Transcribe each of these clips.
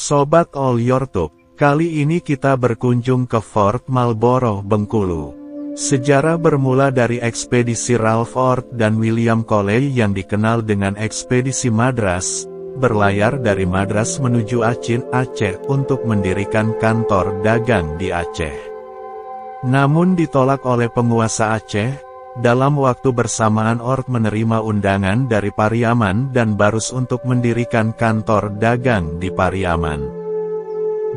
Sobat All YouTube, kali ini kita berkunjung ke Fort Marlborough, Bengkulu. Sejarah bermula dari ekspedisi Ralph Oort dan William Coley yang dikenal dengan ekspedisi Madras, berlayar dari Madras menuju Aceh untuk mendirikan kantor dagang di Aceh. Namun ditolak oleh penguasa Aceh. Dalam waktu bersamaan Oort menerima undangan dari Pariaman dan Barus untuk mendirikan kantor dagang di Pariaman.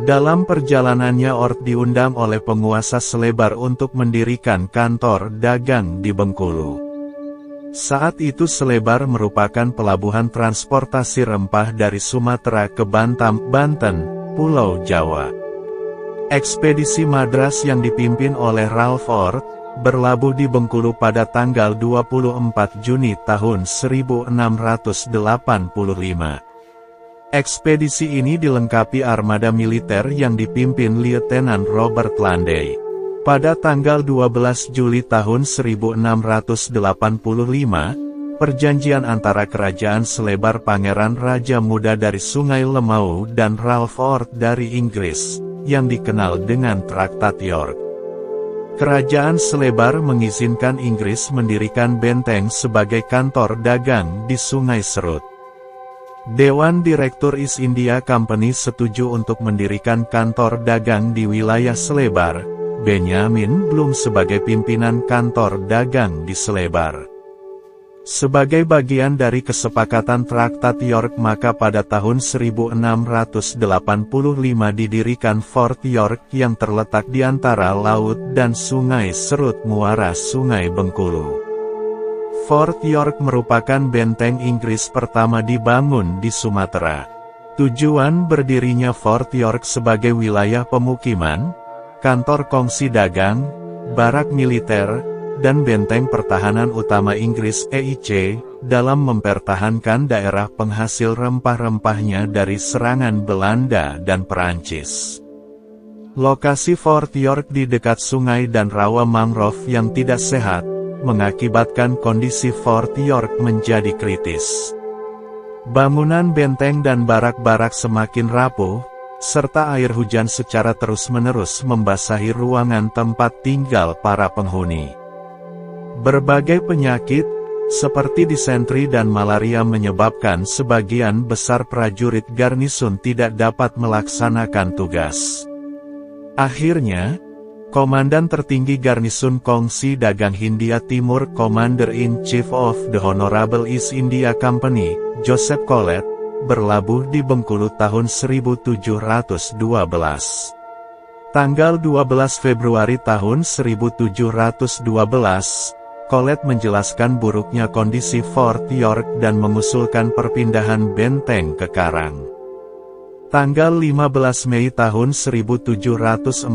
Dalam perjalanannya Oort diundang oleh penguasa Selebar untuk mendirikan kantor dagang di Bengkulu. Saat itu Selebar merupakan pelabuhan transportasi rempah dari Sumatera ke Batam, Banten, Pulau Jawa. Ekspedisi Madras yang dipimpin oleh Ralph Oort berlabuh di Bengkulu pada tanggal 24 Juni tahun 1685. Ekspedisi ini dilengkapi armada militer yang dipimpin Lieutenant Robert Landey. Pada tanggal 12 Juli tahun 1685, perjanjian antara Kerajaan Selebar Pangeran Raja Muda dari Sungai Lemau dan Ralph Oort dari Inggris, yang dikenal dengan Traktat York. Kerajaan Selebar mengizinkan Inggris mendirikan benteng sebagai kantor dagang di Sungai Serut. Dewan Direktur East India Company setuju untuk mendirikan kantor dagang di wilayah Selebar. Benjamin Bloom sebagai pimpinan kantor dagang di Selebar. Sebagai bagian dari kesepakatan Traktat York, maka pada tahun 1685 didirikan Fort York yang terletak di antara laut dan Sungai Serut muara Sungai Bengkulu. Fort York merupakan benteng Inggris pertama dibangun di Sumatera. Tujuan berdirinya Fort York sebagai wilayah pemukiman, kantor kongsi dagang, barak militer, dan benteng pertahanan utama Inggris (EIC) dalam mempertahankan daerah penghasil rempah-rempahnya dari serangan Belanda dan Perancis. Lokasi Fort York di dekat sungai dan rawa mangrove yang tidak sehat, mengakibatkan kondisi Fort York menjadi kritis. Bangunan benteng dan barak-barak semakin rapuh, serta air hujan secara terus-menerus membasahi ruangan tempat tinggal para penghuni. Berbagai penyakit, seperti disentri dan malaria menyebabkan sebagian besar prajurit garnison tidak dapat melaksanakan tugas. Akhirnya, Komandan tertinggi garnison Kongsi Dagang Hindia Timur Commander-in-Chief of the Honorable East India Company, Joseph Collet, berlabuh di Bengkulu tahun 1712. Tanggal 12 Februari tahun 1712, Collet menjelaskan buruknya kondisi Fort York dan mengusulkan perpindahan benteng ke Karang. Tanggal 15 Mei tahun 1714,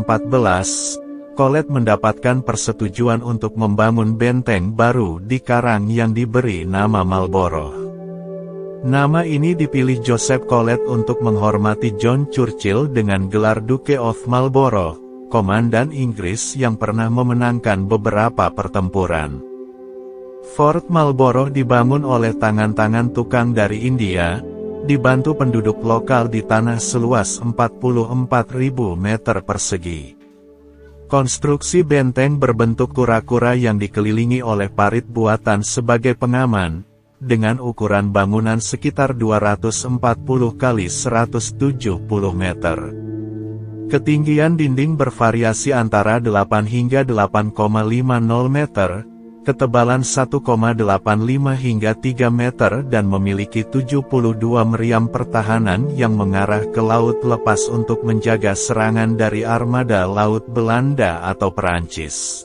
Collet mendapatkan persetujuan untuk membangun benteng baru di Karang yang diberi nama Marlborough. Nama ini dipilih Joseph Collet untuk menghormati John Churchill dengan gelar Duke of Marlborough, komandan Inggris yang pernah memenangkan beberapa pertempuran. Fort Marlborough dibangun oleh tangan-tangan tukang dari India, dibantu penduduk lokal di tanah seluas 44.000 meter persegi. Konstruksi benteng berbentuk kura-kura yang dikelilingi oleh parit buatan sebagai pengaman, dengan ukuran bangunan sekitar 240 kali 170 meter. Ketinggian dinding bervariasi antara 8 hingga 8,50 meter, ketebalan 1,85 hingga 3 meter dan memiliki 72 meriam pertahanan yang mengarah ke laut lepas untuk menjaga serangan dari armada laut Belanda atau Perancis.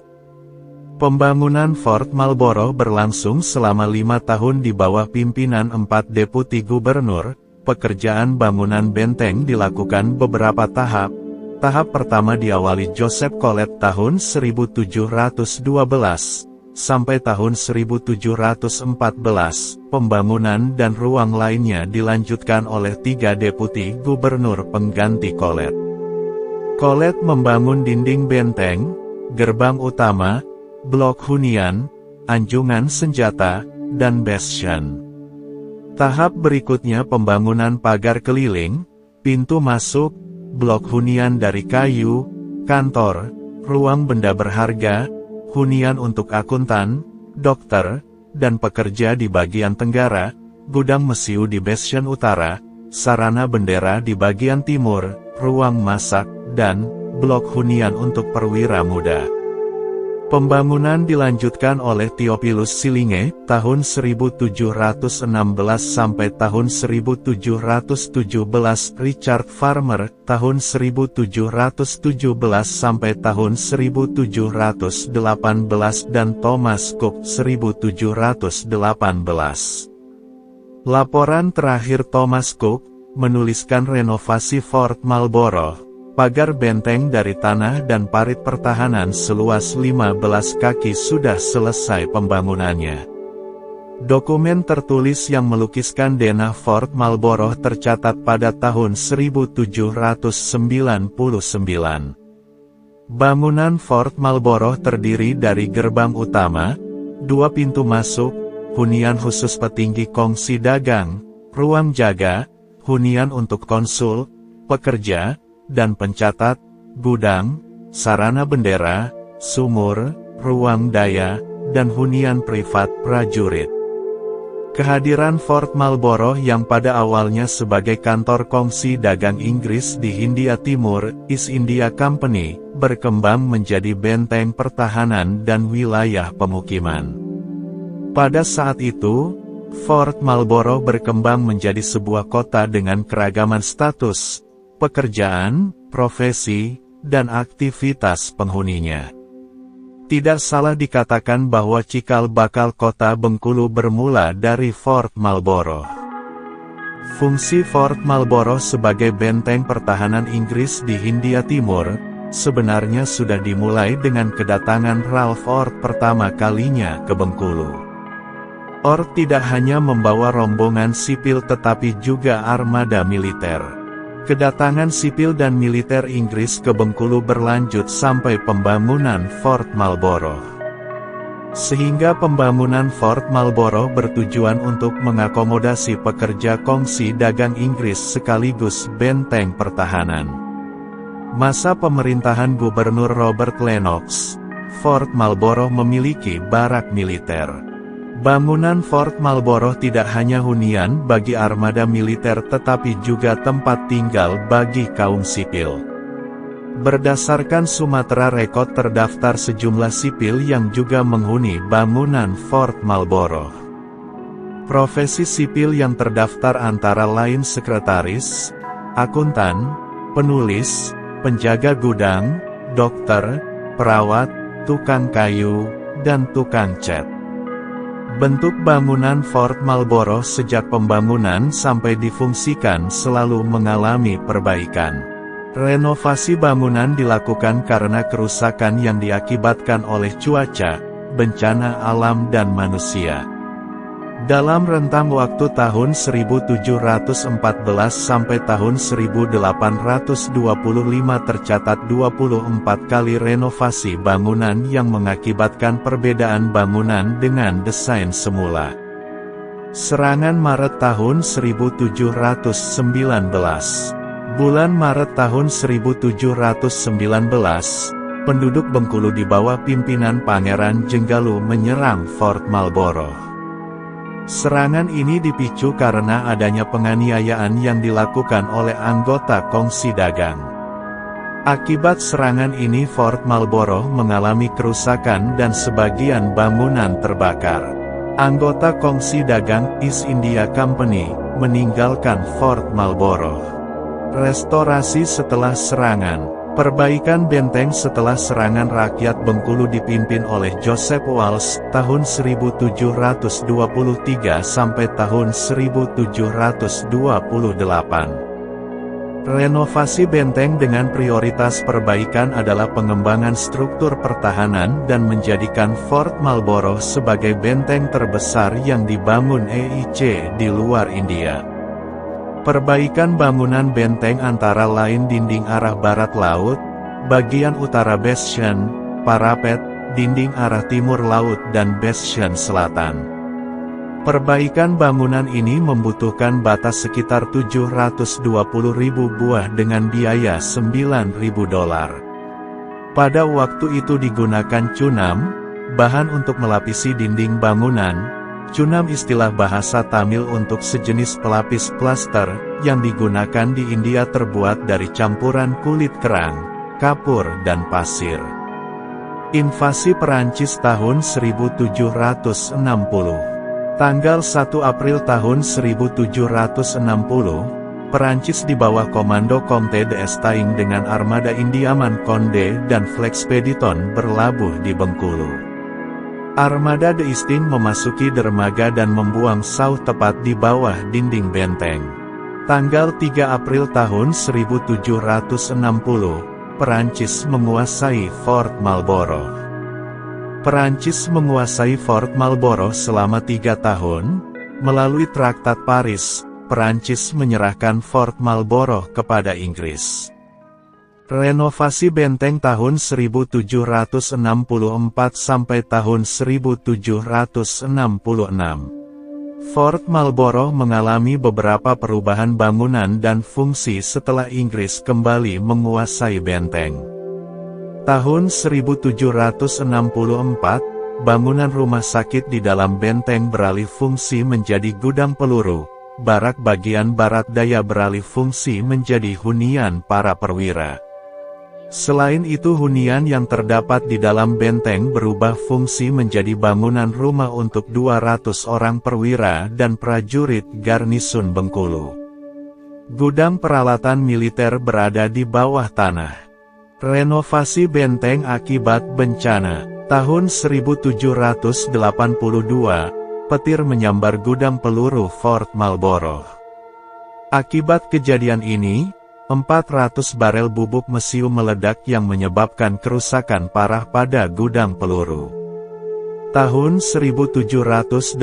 Pembangunan Fort Marlborough berlangsung selama 5 tahun di bawah pimpinan 4 deputi gubernur. Pekerjaan bangunan benteng dilakukan beberapa tahap. Tahap pertama diawali Joseph Collet tahun 1712. Sampai tahun 1714, pembangunan dan ruang lainnya dilanjutkan oleh 3 deputi gubernur pengganti Collet. Collet membangun dinding benteng, gerbang utama, blok hunian, anjungan senjata, dan bastion. Tahap berikutnya pembangunan pagar keliling, pintu masuk, blok hunian dari kayu, kantor, ruang benda berharga, hunian untuk akuntan, dokter, dan pekerja di bagian tenggara, gudang mesiu di bagian utara, sarana bendera di bagian timur, ruang masak, dan blok hunian untuk perwira muda. Pembangunan dilanjutkan oleh Theophilus Silinge, tahun 1716 sampai tahun 1717, Richard Farmer, tahun 1717 sampai tahun 1718 dan Thomas Cook 1718. Laporan terakhir Thomas Cook, menuliskan renovasi Fort Marlborough. Pagar benteng dari tanah dan parit pertahanan seluas 15 kaki sudah selesai pembangunannya. Dokumen tertulis yang melukiskan denah Fort Marlborough tercatat pada tahun 1799. Bangunan Fort Marlborough terdiri dari gerbang utama, 2 pintu masuk, hunian khusus petinggi kongsi dagang, ruang jaga, hunian untuk konsul, pekerja, dan pencatat, gudang, sarana bendera, sumur, ruang daya, dan hunian privat prajurit. Kehadiran Fort Marlborough yang pada awalnya sebagai kantor kongsi dagang Inggris di Hindia Timur, East India Company, berkembang menjadi benteng pertahanan dan wilayah pemukiman. Pada saat itu, Fort Marlborough berkembang menjadi sebuah kota dengan keragaman status, pekerjaan, profesi, dan aktivitas penghuninya. Tidak salah dikatakan bahwa cikal bakal kota Bengkulu bermula dari Fort Marlborough. Fungsi Fort Marlborough sebagai benteng pertahanan Inggris di Hindia Timur, sebenarnya sudah dimulai dengan kedatangan Ralph Ord pertama kalinya ke Bengkulu. Ord tidak hanya membawa rombongan sipil tetapi juga armada militer. Kedatangan sipil dan militer Inggris ke Bengkulu berlanjut sampai pembangunan Fort Marlborough. Sehingga pembangunan Fort Marlborough bertujuan untuk mengakomodasi pekerja kongsi dagang Inggris sekaligus benteng pertahanan. Masa pemerintahan Gubernur Robert Lennox, Fort Marlborough memiliki barak militer. Bangunan Fort Marlborough tidak hanya hunian bagi armada militer tetapi juga tempat tinggal bagi kaum sipil. Berdasarkan Sumatera Record terdaftar sejumlah sipil yang juga menghuni bangunan Fort Marlborough. Profesi sipil yang terdaftar antara lain sekretaris, akuntan, penulis, penjaga gudang, dokter, perawat, tukang kayu, dan tukang cat. Bentuk bangunan Fort Marlborough sejak pembangunan sampai difungsikan selalu mengalami perbaikan. Renovasi bangunan dilakukan karena kerusakan yang diakibatkan oleh cuaca, bencana alam dan manusia. Dalam rentang waktu tahun 1714 sampai tahun 1825 tercatat 24 kali renovasi bangunan yang mengakibatkan perbedaan bangunan dengan desain semula. Serangan Maret tahun 1719. Bulan Maret tahun 1719, penduduk Bengkulu di bawah pimpinan Pangeran Jenggalu menyerang Fort Marlborough. Serangan ini dipicu karena adanya penganiayaan yang dilakukan oleh anggota kongsi dagang. Akibat serangan ini Fort Marlborough mengalami kerusakan dan sebagian bangunan terbakar. Anggota kongsi dagang East India Company meninggalkan Fort Marlborough. Restorasi setelah serangan. Perbaikan benteng setelah serangan rakyat Bengkulu dipimpin oleh Joseph Walsh tahun 1723 sampai tahun 1728. Renovasi benteng dengan prioritas perbaikan adalah pengembangan struktur pertahanan dan menjadikan Fort Marlborough sebagai benteng terbesar yang dibangun EIC di luar India. Perbaikan bangunan benteng antara lain dinding arah barat laut, bagian utara bastion, parapet, dinding arah timur laut dan bastion selatan. Perbaikan bangunan ini membutuhkan batas sekitar 720.000 buah dengan biaya $9.000. Pada waktu itu digunakan cunam, bahan untuk melapisi dinding bangunan. Cunam istilah bahasa Tamil untuk sejenis pelapis plaster, yang digunakan di India terbuat dari campuran kulit kerang, kapur dan pasir. Invasi Perancis tahun 1760. Tanggal 1 April tahun 1760, Perancis di bawah komando Comte d'Estaing dengan armada Indiaman Conde dan Flexpediton berlabuh di Bengkulu. Armada d'Estaing memasuki dermaga dan membuang sauh tepat di bawah dinding benteng. Tanggal 3 April tahun 1760, Perancis menguasai Fort Marlborough. Perancis menguasai Fort Marlborough selama 3 tahun. Melalui Traktat Paris, Perancis menyerahkan Fort Marlborough kepada Inggris. Renovasi benteng tahun 1764 sampai tahun 1766. Fort Marlborough mengalami beberapa perubahan bangunan dan fungsi setelah Inggris kembali menguasai benteng. Tahun 1764, bangunan rumah sakit di dalam benteng beralih fungsi menjadi gudang peluru, barak bagian barat daya beralih fungsi menjadi hunian para perwira. Selain itu hunian yang terdapat di dalam benteng berubah fungsi menjadi bangunan rumah untuk 200 orang perwira dan prajurit garnisun Bengkulu. Gudang peralatan militer berada di bawah tanah. Renovasi benteng akibat bencana. Tahun 1782, petir menyambar gudang peluru Fort Marlborough. Akibat kejadian ini, 400 barel bubuk mesiu meledak yang menyebabkan kerusakan parah pada gudang peluru. Tahun 1783,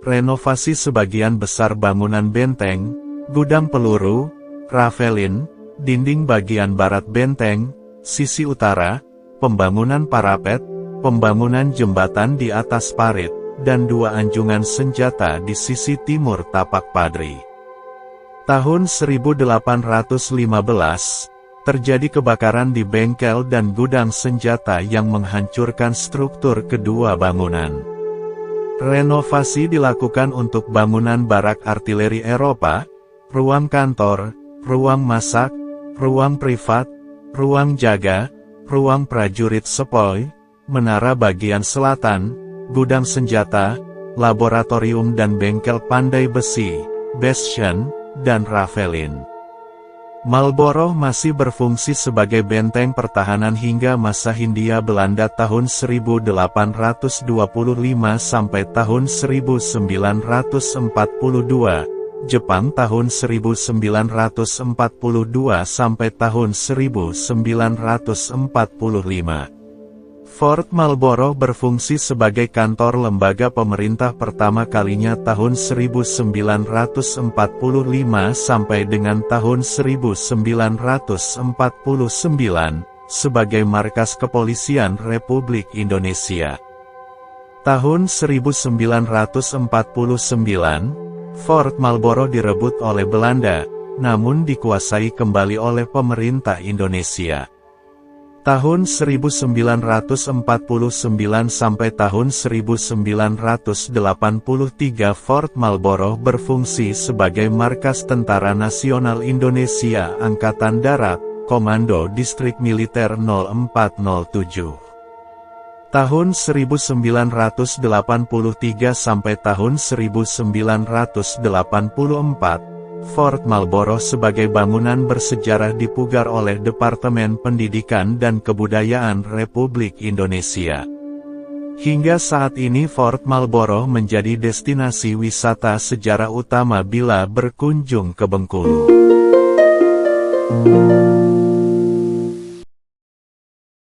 renovasi sebagian besar bangunan benteng, gudang peluru, ravelin, dinding bagian barat benteng, sisi utara, pembangunan parapet, pembangunan jembatan di atas parit, dan 2 anjungan senjata di sisi timur tapak padri. Tahun 1815, terjadi kebakaran di bengkel dan gudang senjata yang menghancurkan struktur kedua bangunan. Renovasi dilakukan untuk bangunan barak artileri Eropa, ruang kantor, ruang masak, ruang privat, ruang jaga, ruang prajurit sepoi, menara bagian selatan, gudang senjata, laboratorium dan bengkel pandai besi, bastion, dan ravelin. Marlborough masih berfungsi sebagai benteng pertahanan hingga masa Hindia Belanda tahun 1825 sampai tahun 1942. Jepang tahun 1942 sampai tahun 1945. Fort Marlborough berfungsi sebagai kantor lembaga pemerintah pertama kalinya tahun 1945 sampai dengan tahun 1949, sebagai markas kepolisian Republik Indonesia. Tahun 1949, Fort Marlborough direbut oleh Belanda, namun dikuasai kembali oleh pemerintah Indonesia. Tahun 1949 sampai tahun 1983 Fort Marlborough berfungsi sebagai markas Tentara Nasional Indonesia Angkatan Darat, Komando Distrik Militer 0407. Tahun 1983 sampai tahun 1984, Fort Marlborough sebagai bangunan bersejarah dipugar oleh Departemen Pendidikan dan Kebudayaan Republik Indonesia. Hingga saat ini Fort Marlborough menjadi destinasi wisata sejarah utama bila berkunjung ke Bengkulu.